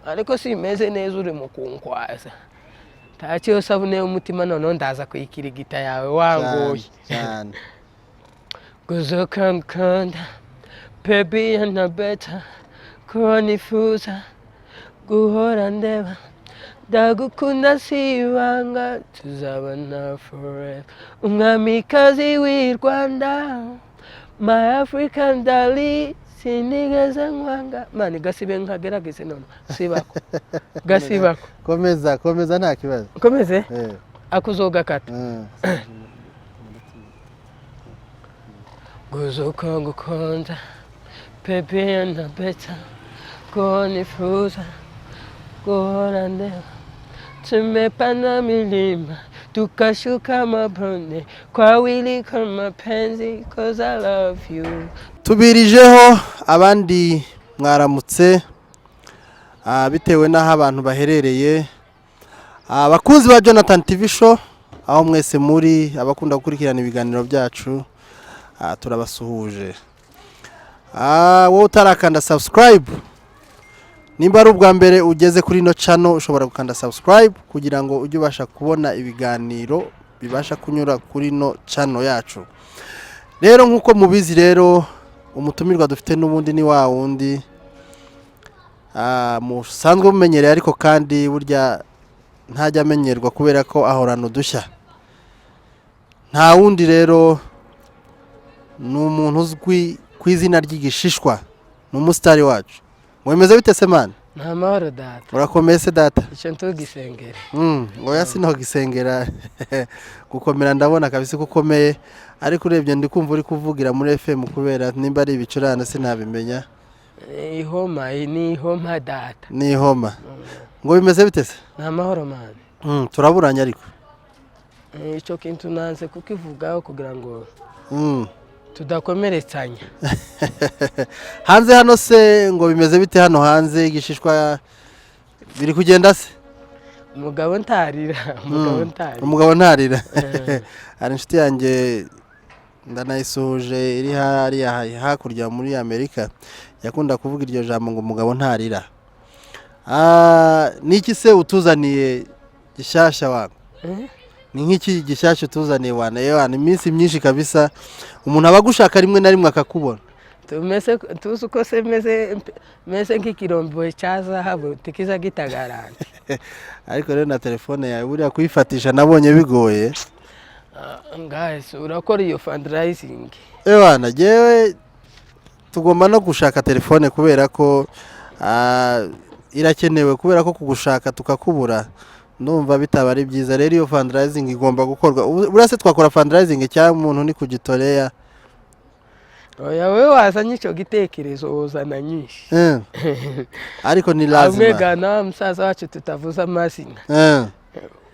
ariko simeze neza uri mu kunkwaza ntacyo sabune y'umutima none ndaza kuyikirigita yawe wangoye cyane Guzokankanda baby and better konifuza guhora ndeba ndagukunda sibanga tuzabana forever umwamikazi w'i Rwanda my African darling sinigeze nkwanga mani gasibe nkagerageze none sibako gasibako komeza nta kibazo komeze akuzogakata Guzokankanda baby and better konifuza guhora ndeba tumepanda milima tukashuka mabonde kwa wili kama penzi cause I love you. Tubirijeho abandi mwaramutse bitewe n'aho abantu baherereye abakunzi ba Jonathan TV show aho mwese muri abakunda gukurikirana ibiganiro byacu turabasuhuje wowe utarakanda subscribe nimba ari ubwa mbere ugeze kuri no channel ushobora gukanda subscribe kugira ngo ujye ubasha kubona ibiganiro bibasha kunyura kuri no channel yacu. Rero nkuko mubizi rero umutumirwa dufite n'ubundi ni wa wundi musanzwe mumenyereye ariko kandi burya ntajya amenyerwa kubera ko ahorana udushya. Nta wundi rero ni umuntu uzwi ku izina ry'igishishwa n'umusitari wacu. Mwemeze bite se man? Nta mahoro data. Urakomeye se data? Icyo ntugisengere. Oya sino gisengera gukomera ndabona kabisa gukomeye ariko urebye ndi kumva uri kuvugira muri FM kubera nimba ari ibicurane sinabimenya. Ni homa data. Ni homa. Ngo bimeze bite se? Nta mahoro man. Turaburanya ariko. Icyo kintu nanze kukivugaho kugira ngo tudakomeretsanya. Hanze hano se ngo bimeze bite hano hanze igishishwa biri kugenda se? Umugabo ntarira. Umugabo ntarira. Ari inshuti yanjye ndanayisuje iri hakurya muri Amerika yakunda kuvuga iryo jambo ngo umugabo ntarira. Niki se utuzaniye gishasha wako? Ni nk'iki gishasha utuzaniye wana iminsi myinshi kabisa umuntu abagushaka rimwe na rimwe akakubona. Tuzi uko se meze nk'ikirombo cya zahabu tikiza gitagarante. Ariko rero na telefone yawe buriya kuyifatisha nabonye bigoye. Guys urakora iyo fundraising. Wana jewe tugomba no gushaka telefone kubera ko irakenewe kubera ko kugushaka tukakubura. Ndumva bitaba ari byiza rero iyo fundraising igomba gukorwa. Burase twakora fundraising cyangwa umuntu ni kugitoreya. Oya wewe wazanye icyo gitekerezo uzana nyinshi. Ariko ni lazima. Amega na msaza wacu tutavuza amazina.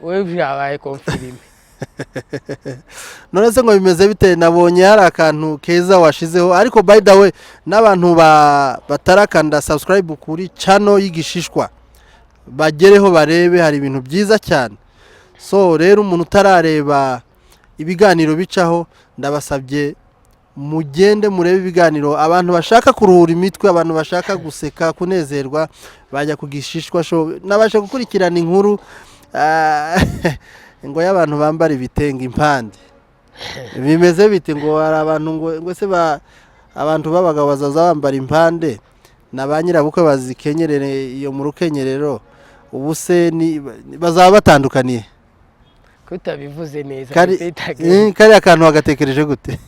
Wewe byabaye confirm. None se ngo bimeze bite nabonye hari akantu keza washizeho ariko by the way n'abantu batarakanda subscribe kuri channel y'igishishwa bagereho barebe hari ibintu byiza cyane. So rero umuntu utarareba ibiganiro bicaho ndabasabye mugende murebe ibiganiro abantu bashaka kuruhura imitwe abantu bashaka guseka kunezerwa bajya kugishishwa show nabashe gukurikirana inkuru ngo y'abantu bambara ibitenge impande bimeze bite ngo hari abantu ngo se abantu babagabo bazaza bambara impande nabanyirabukwe bazikenyerere iyo mu rukenyerero ubuse bazaba batandukaniye kutabivuze neza kari akantu wagatekereje gute?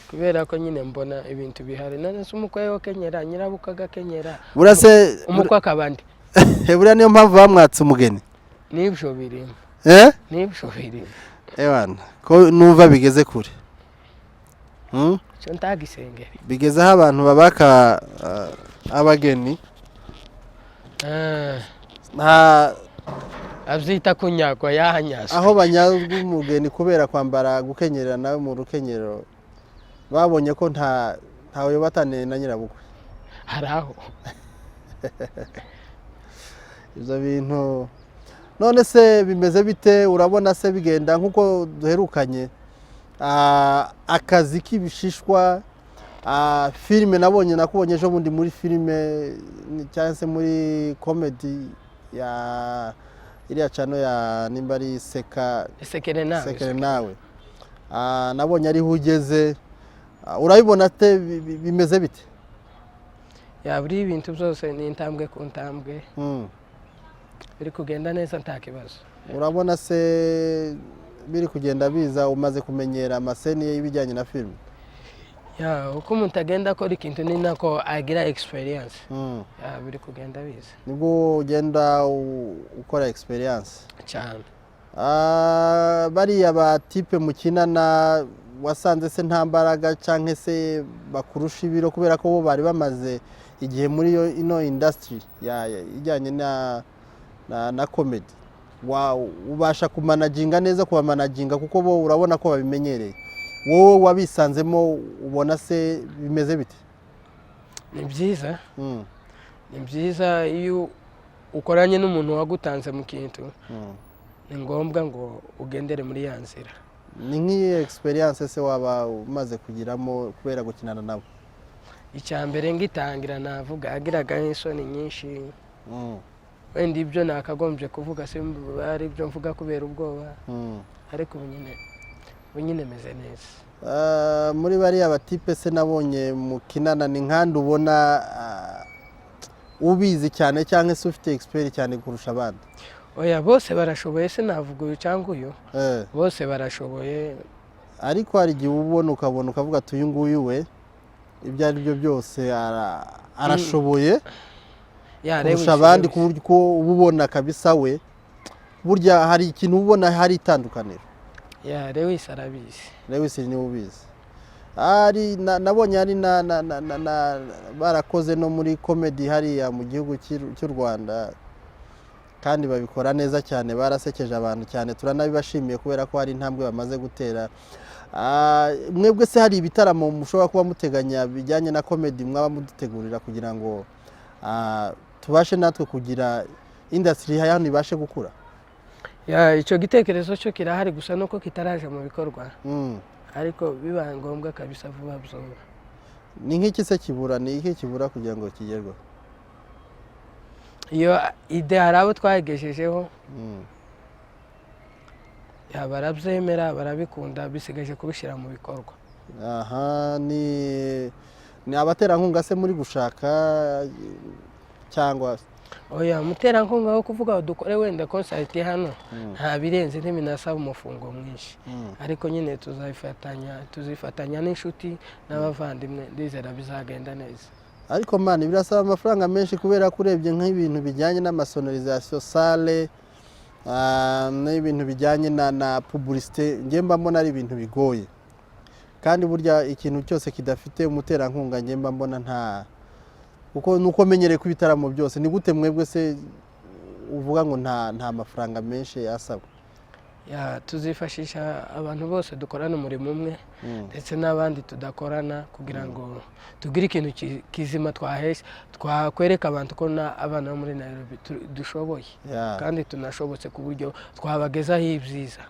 Kubera ko nyine mbona ibintu bihari nane umukwe yo kenyera nyirabuka gakenyera burase umukwe akabandi buriya niyo mpamvu bamwatse umugeni nibyo birimo nibyo birimo wana ko numva bigeze kure cyo ntagisengere bigeze aho abantu babaka abageni abyita kunyagwa yahanyaswe aho banyazwa umugeni kubera kwambara gukenyera nawe mu rukenyero babonye ko ntawe batane na nyirabukwe haraho ibyo bintu. None se bimeze bite urabona se bigenda nkuko duherukanye akazi k'ibishishwa filime nabonye nakubonye ejo bundi muri filime cyangwa se muri comedy ya iriya cano ya nimba ari sekere nawe nabonye ariho ugeze urabibona te bimeze bite buri ibintu byose ni intambwe ku ntambwe biri kugenda neza nta kibazo urabona se biri kugenda biza umaze kumenyera amaseni y'ibijyanye na filime uko umuntu agenda akora ikintu ni nako agira experience biri kugenda biza nibwo ugenda ukora experience cyane bariya ba tipe mukinana wasanze se nta mbaraga cyangwa se bakurusha ibiro kubera ko bo bari bamaze igihe muri ino industry ijyanye na comedy ubasha kumanaginga neza kubamanaginga kuko bo urabona ko babimenyereye wowe wabisanzemo ubona se bimeze bite ni byiza iyo ukoranye n'umuntu wagutanze mu kintu ni ngombwa ngo ugendere muri ya nzira ni nk'iyi experience se waba umaze kugiramo kubera gukinana nabo icya mbere ngitangira navuga agiraga isoni nyinshi wenda ibyo nakagombye kuvuga ari ibyo mvuga kubera ubwoba ariko ubu nyine meze neza muri bariya batipe se nabonye mukinana ni nkandi ubona ubizi cyane cyangwa se ufite experience cyane kurusha abandi bose barashoboye se navuga uyu cyangwa uyu bose barashoboye ariko hari igihe ubona ukabona ukavuga ati uyu nguyu we ibyo ari byo byose arashoboye kurusha abandi ku buryo uba ubona kabisa we burya hari ikintu ubona hari itandukaniro Lewis arabizi Lewis niwe ubizi nabonye hari barakoze no muri comedy hariya mu gihugu cy'u Rwanda kandi babikora neza cyane barasekeje abantu cyane turanabibashimiye kubera ko hari intambwe bamaze gutera mwebwe se hari ibitaramo mushobora kuba muteganya bijyanye na comedy mwaba mudutegurira kugira ngo tubashe natwe kugira industry hano ibashe gukura icyo gitekerezo cyo kirahari gusa nuko kitaraje mu bikorwa ariko bibaye ngombwa kabisa vuba byoba ni nk'iki se kibura ni iki kibura kugira ngo kigerweho iyo ide hari abo twayigejejeho barabyemera barabikunda bisigaje kubishyira mu bikorwa ni abaterankunga se muri gushaka cyangwa umuterankunga wo kuvuga dukore wenda concert hano nta birenze ntiminasaba umufungo mwinshi ariko nyine tuzifatanya n'inshuti n'abavandimwe ndizera bizagenda neza ariko mani birasaba amafaranga menshi kubera ko urebye nk'ibintu bijyanye n'amasonorizasiyo sale n'ibintu bijyanye na publicité njye mbona ari ibintu bigoye kandi burya ikintu cyose kidafite umuterankunga njye mbona nta kuko nuko menyereye ku bitaramo byose ni gute mwebwe se uvuga ngo nta mafaranga menshi asaba tuzifashisha abantu bose dukorana umurimo umwe ndetse n'abandi tudakorana kugira ngo tugire ikintu kizima twahesha twakwereka abantu ko abana bo muri Nairobi dushoboye kandi tunashobotse ku buryo twabagezaho ibyiza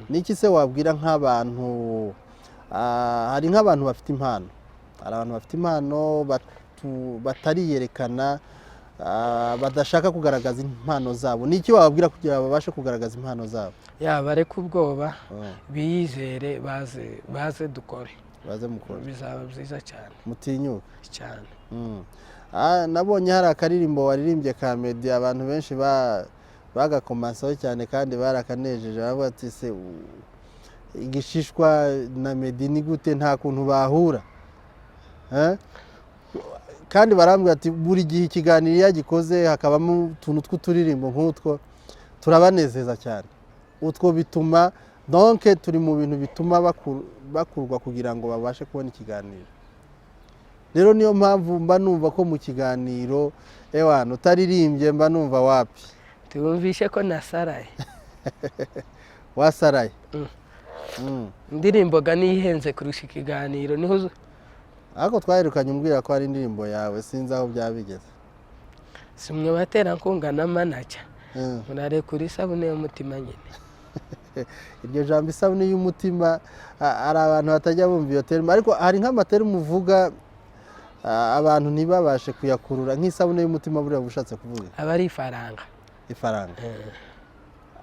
niki se wabwira nk'abantu hari nk'abantu bafite impano hari abantu bafite impano batariyerekana badashaka kugaragaza impano zabo niki wababwira kugira babashe kugaragaza impano zabo bareke ubwoba biyizere baze dukore bizaba byiza cyane mutinyuka cyane nabonye hari akaririmbo waririmbye ka Meddy abantu benshi bagakomansaho cyane kandi barakanejeje bavuga ati se igishishwa na Meddy ni gute nta kuntu bahura kandi barambwira ati buri gihe ikiganiro yagikoze hakabamo utuntu tw'uturirimbo nk'utwo turabanezeza cyane utwo bituma donc turi mu bintu bituma bakurwa kugira ngo babashe kubona ikiganiro rero niyo mpamvu mba numva ko mu kiganiro utaririmbye mba numva wapi tubumvishe ko nasaraye wasaraye indirimbo nihenze kurusha ikiganiro niho ariko twaherukanye umbwira ko hari indirimbo yawe sinzi aho byabigeze si mwe baterankunga na manager murarekura isabune y'umutima nyine iryo jambo isabune y'umutima ari abantu batajya bumva iyo terme ariko hari nk'amaterme uvuga abantu ntibabashe kuyakurura nk'isabune y'umutima buriya bushatse kuvuga aba ari ifaranga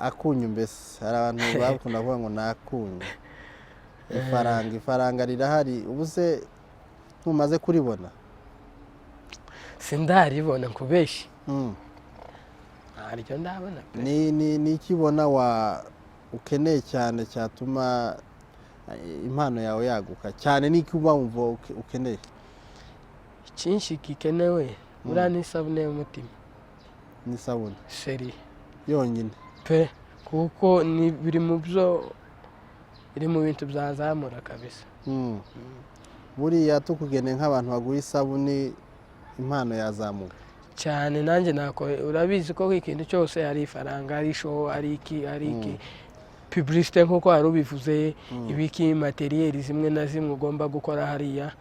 akunyu mbese hari abantu bakunda kuvuga ngo nakunyu ifaranga rirahari ubu se ntumaze kuribona sindaribona kubeshi ntaryo ndabona pe ni ikibona ukeneye cyane cyatuma impano yawe yaguka cyane n'iki uba wumva ukeneye icyinshi gikenewe buriya n'isabune y'umutima n'isabune seri yonyine pe kuko ni biri mu byo biri mu bintu byazamura kabisa buriya tukugeneye nk'abantu baguha isabune impano yazamuka cyane nanjye urabizi ko ikintu cyose ari ifaranga ari show ari iki publicité nk'uko wari ubivuze ibiki materiyeri zimwe na zimwe ugomba gukora hariya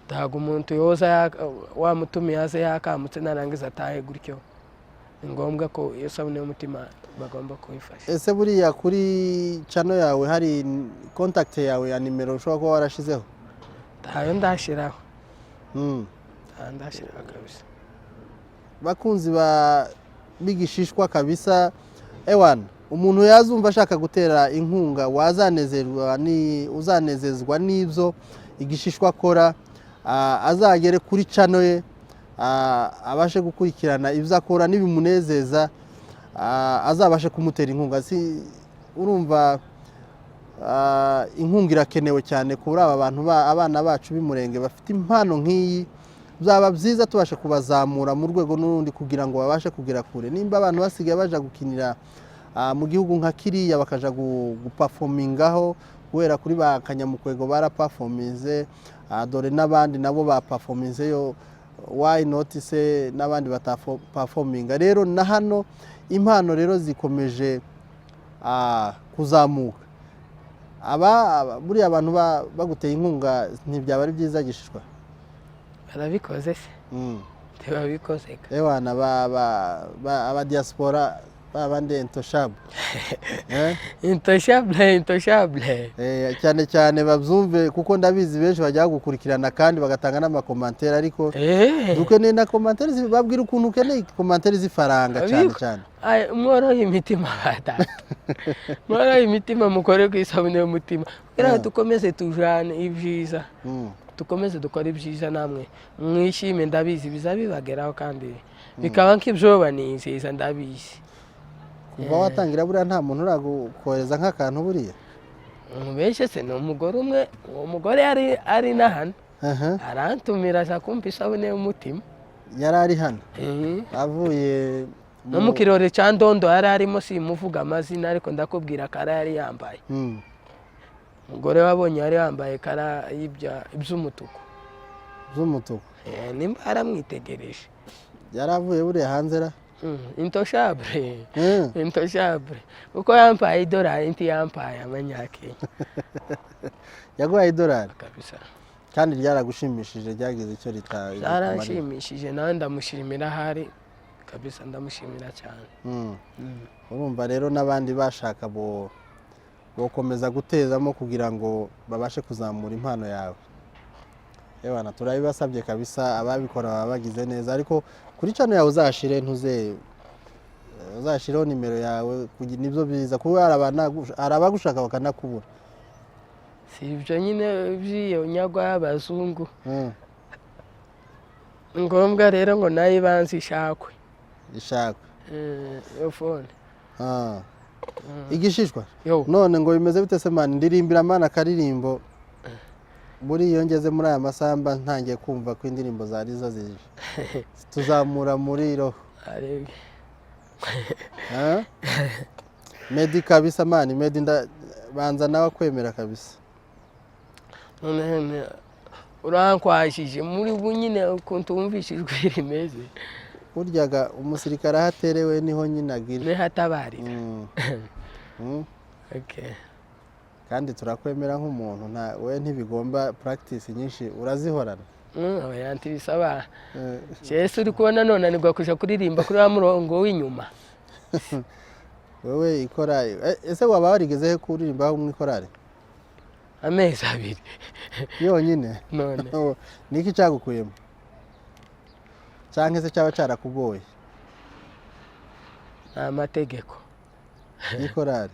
ntabwo umuntu yoza wamutumiye aze yakamutse narangiza atahe gutyo ni ngombwa ko iyo sabune y'umutima bagomba kuyifasha ese buriya kuri channel yawe hari contact yawe ya nimero ushobora kuba warashizeho ntayo ndashiraho ndashiraho kabisa bakunzi bigishishwa kabisa ewana umuntu yazumva ashaka gutera inkunga uzanezezwa n'ibyo igishishwa akora azagere kuri channel ye abashe gukurikirana ibyo akora n'ibimunezeza azabashe kumutera inkunga urumva inkunga irakenewe cyane kuri aba bantu abana bacu b'Umurenge bafite impano nk'iyi byaba byiza tubashe kubazamura mu rwego n'urundi kugira ngo babashe kugera kure nimba abantu basigaye baje gukinira mu gihugu nka kiriya bakaja guperformingaho guhera kuri ba Kanyamukwego baraperforminze dore n'abandi nabo baperforminze yo why not se n'abandi bataperforminga rero na hano impano rero zikomeje kuzamuka buriya abantu baguteye inkunga ntibyaba ari byiza gishishwa barabikoze se ntibabikoze ewana aba diaspora babande intouchable intouchable cyane cyane babyumve kuko ndabizi benshi bajya gukurikirana kandi bagatanga n'amakomantere ariko dukeneye na komantere babwira ukuntu ukeneye komantere z'ifaranga cyane mworoye imitima batatu mworoye imitima mukore ku isabune y'umutima kugira ngo dukomeze tujane ibyiza dukomeze dukora ibyiza namwe mwishime ndabizi bizabibageraho kandi bikaba nk'ibyo banizeza ndabizi kuva watangira buriya nta muntu uragukoreza nk'akantu buriya benshi se ni umugore umwe uwo mugore ari na hano arantumira aza kumva isabune y'umutima yari ari hano avuye no mu kirori cya ndondo yari arimo simuvuga amazina ariko ndakubwira kara yari yambaye umugore wabonye yari yambaye kara iby'umutuku nimba aramwitegereje yari avuye buriya hanze ra intouchable uko yambaye idolari inti yambaye amanyakenya yaguhaye idolari kabisa kandi ryaragushimishije ryagize icyo ryarashimishije nawe ndamushimira ahari kabisa ndamushimira cyane urumva rero n'abandi bashaka bokomeza gutezamo kugira ngo babashe kuzamura impano yawe ewana turabibasabye kabisa ababikora baba bagize neza ariko kuri channel yawe uzashireho nimero yawe kugira nibyo biza kuko hari abagushaka bakanakubura si ibyo nyine by'iyo nyagwa y'abazungu ngombwa rero ngo nayo ibanze ishakwe iyo fone igishishwa none ngo bimeze bite se mani ndirimbira mana akaririmbo muri iyo ngeze muri aya masamba ntangiye kumva ko indirimbo zari zo zije tuzamura muri roho Meddy kabisa mani Meddy banza nawe kwemera kabisa urankwashije muri bunyine ukuntu wumvishijwe rimeze buryaga umusirikare ahaterewe niho nyine agira ne hatabarira kandi turakwemera nk'umuntu we ntibigomba practice nyinshi urazihorana yanti bisaba Yesu uri kubona none nigwa kuja kuririmba kuri wa murongo w'inyuma wewe ikorari ese waba warigeze he kuririmba mu ikorari amezi 2 yonyine none niki cyagukuyemo cyangwa se cyaba cyarakugoye amategeko ikorari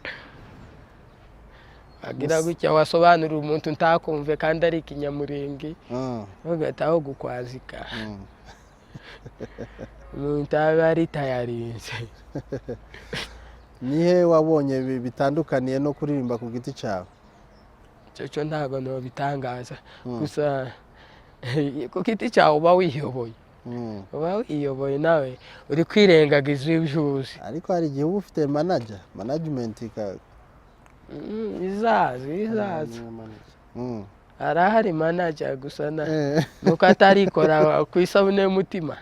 agira gutya wasobanura umuntu ntakumve kandi ari ikinyamurenge ugataho gukwazika umuntu ari tayarinze nihe wabonye bitandukaniye no kuririmba ku giti cyawe cyo ntago no bitangaza gusa ku giti cyawe uba wiyoboye nawe uri kwirengagiza ibyuzi ariko hari igihe uba ufite management izaza arahari manager gusa nuko atarikora ku isabune y'umutima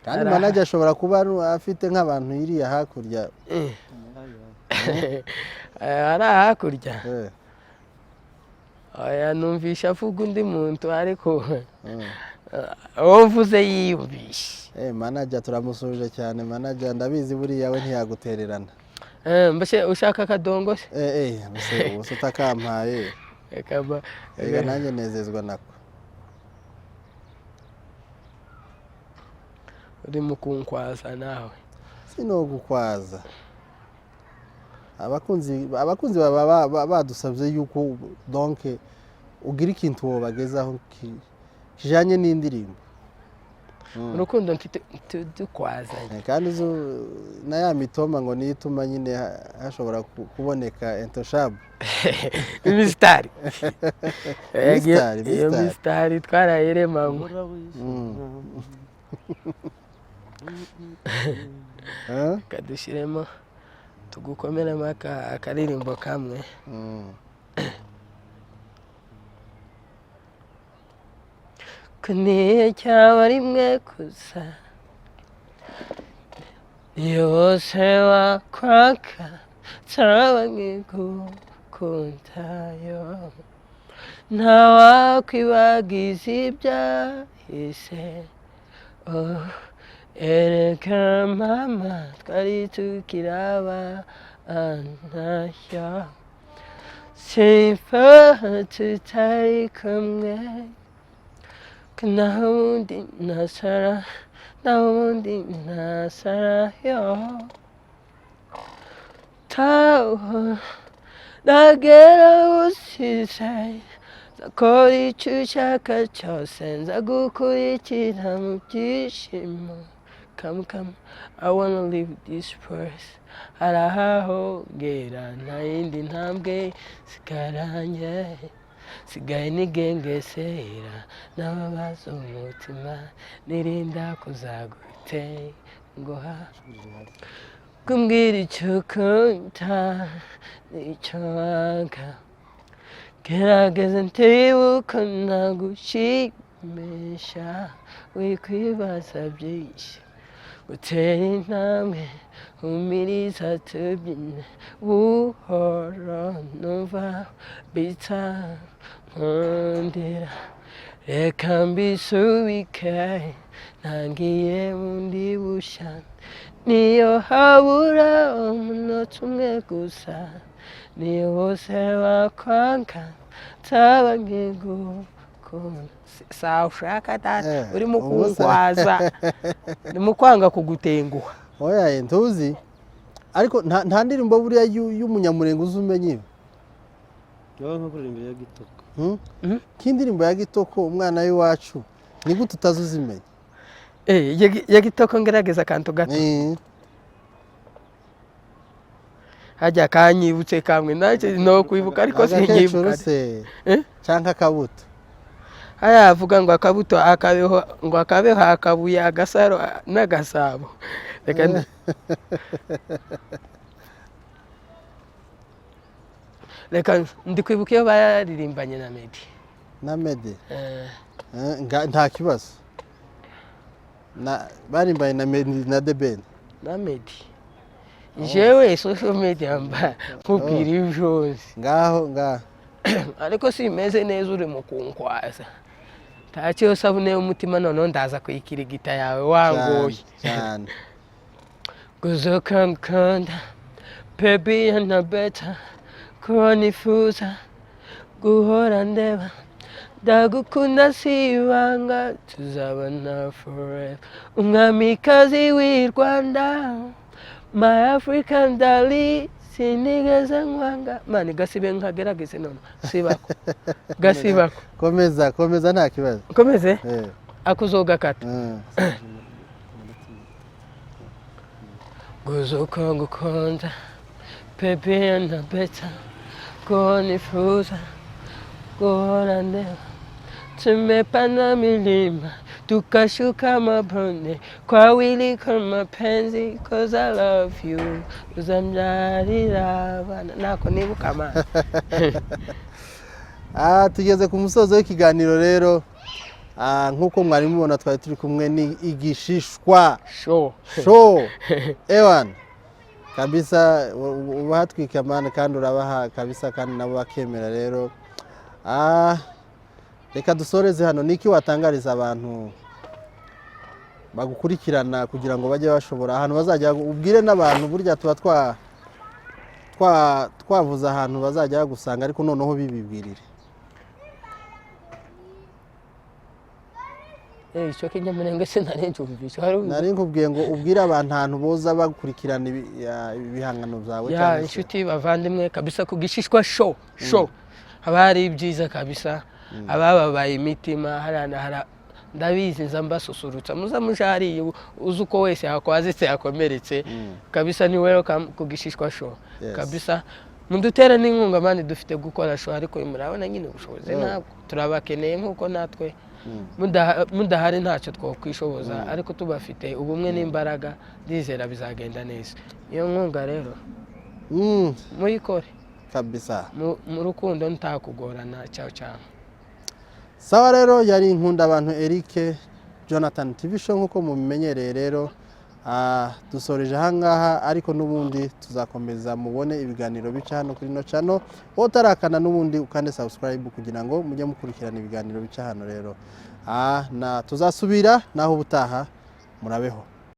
kandi manager ashobora kuba afite nk'abantu iriya hakurya ari hakurya aya numvisha avuga undi muntu ariko uwo mvuze yiyumvishe manager turamusubije cyane manager ndabizi buriya we ntiyagutererana mbese ushaka akadongo se ubuse utakampaye reka nanjye nezezwa nako uri mu kunkwaza nawe sinogukwaza abakunzi baba badusabye yuko donc ugira ikintu wobagezaho kijanye n'indirimbo urukundo tudukwazanye kandi na ya mitoma ngo niyituma nyine hashobora kuboneka intoshabu imistari iyo mistari twarayiremamo kadushyiremo tugukomeremo akaririmbo kamwe kuniye cyaba rimwe gusa niyo bose wakwaka nsaba nkigukundayo ntawakwibagiza ibyahise ereka mama twari tukiraba anaya simfa tutari kumwe naundi nasara yo tawo nagera usize zakora icyo ushaka cyose nzagukurikira mu byishimo come I wanna leave this place arahahogera nta yindi ntambwe sigaranye sigaye nigengesera n'ababaza umutima nirinda kuzagutenguha kumbwira icyo ukunda n'icyo wanga gerageza ntibuka nagushimisha wikwibaza byinshi gutera intambwe umiriza tubyine buhoro numva bita nkundira reka mbisubike ntangiye bundi bushya niyo habura umunota umwe gusa niyo bose bakwanga nsaba nkigukunda sawa ushaka data urimo kunkwaza urimo kwanga kugutenguha oya ntuzi ariko nta ndirimbo buriya y'umunyamurenge uzumenye yo nko kuririmba ya Kitoko k'indirimbo ya Kitoko umwana w'iwacu ni gute utazuzimenya ya Kitoko ngerageza akantu gato hajya kanyibutse kamwe nacyo no kwibuka ariko sinyibuka cyangwa akabuto aya avuga ngo akabuto akabeho ngo akabeho akabuye agasaro n'agasabo reka ndi kwibuka iyo baririmbanye na Meddy nta kibazo barimbanye na Meddy na The Ben na Meddy jewe social media mba kubwira ibyozi ngaho ariko simeze neza uri mu kunkwaza ntacyo sabune y'umutima none ndaza kuyikirigita yawe wangoye cyane guzo kankanda baby and better konifuza guhora ndeba ndagukunda sibanga tuzabana forever umwamikazi w'i Rwanda my African darling sinigeze nkwanga mani gasibe nkagerageze none sibako gasibako komeza nta kibazo komeze akuzogakata guzuko ngukunda baby and better konifuza guhora ndeba tumepanda milima tukashuka mabonde kwa wili kwa mapenzi cause I love you uzamjarira abana nako nibuka mana tugeze ku musozo w'ikiganiro rero nkuko mwari mubona twari turi kumwe ni igishishwa show ewan kabisa ubahatwika mana kandi urabaha kabisa kandi nabo bakemera rero reka dusoreze hano niki watangariza abantu bagukurikirana kugira ngo bajye bashobora ahantu bazajya ubwire n'abantu burya tuba twavuza ahantu bazajya bagusanga ariko noneho bibibwirire icyo kinyamunenge sinarenjumvisha nari nkubwiye ngo ubwire abantu ahantu boza bagukurikirana ibihangano byawe cyangwa inshuti bavandimwe kabisa ku gishishwa show haba hari ibyiza kabisa abababaye imitima harana ndabizi nza mbasusurutsa muza mujari uzi uko wese yakwazitse yakomeretse kabisa ni welcome ku gishishwa show kabisa mudutera n'inkunga mandi dufite gukora show ariko murabona nyine ubushobozi ntabwo turabakeneye nkuko natwe mudahari ntacyo twokwishoboza ariko tubafite ubumwe n'imbaraga ndizera bizagenda neza iyo nkunga rero muyikore kabisa mu rukundo ntakugorana cyane sawa rero yari inkunda abantu Eric Jonathan TV show nkuko mubimenyereye rero dusoreje hangaha ariko nubundi tuzakomeza mubone ibiganiro bica hano kuri no channel utarakana nubundi ukande subscribe kugira ngo mujye mukurikirana ibiganiro bica hano rero na tuzasubira naho ubutaha murabeho.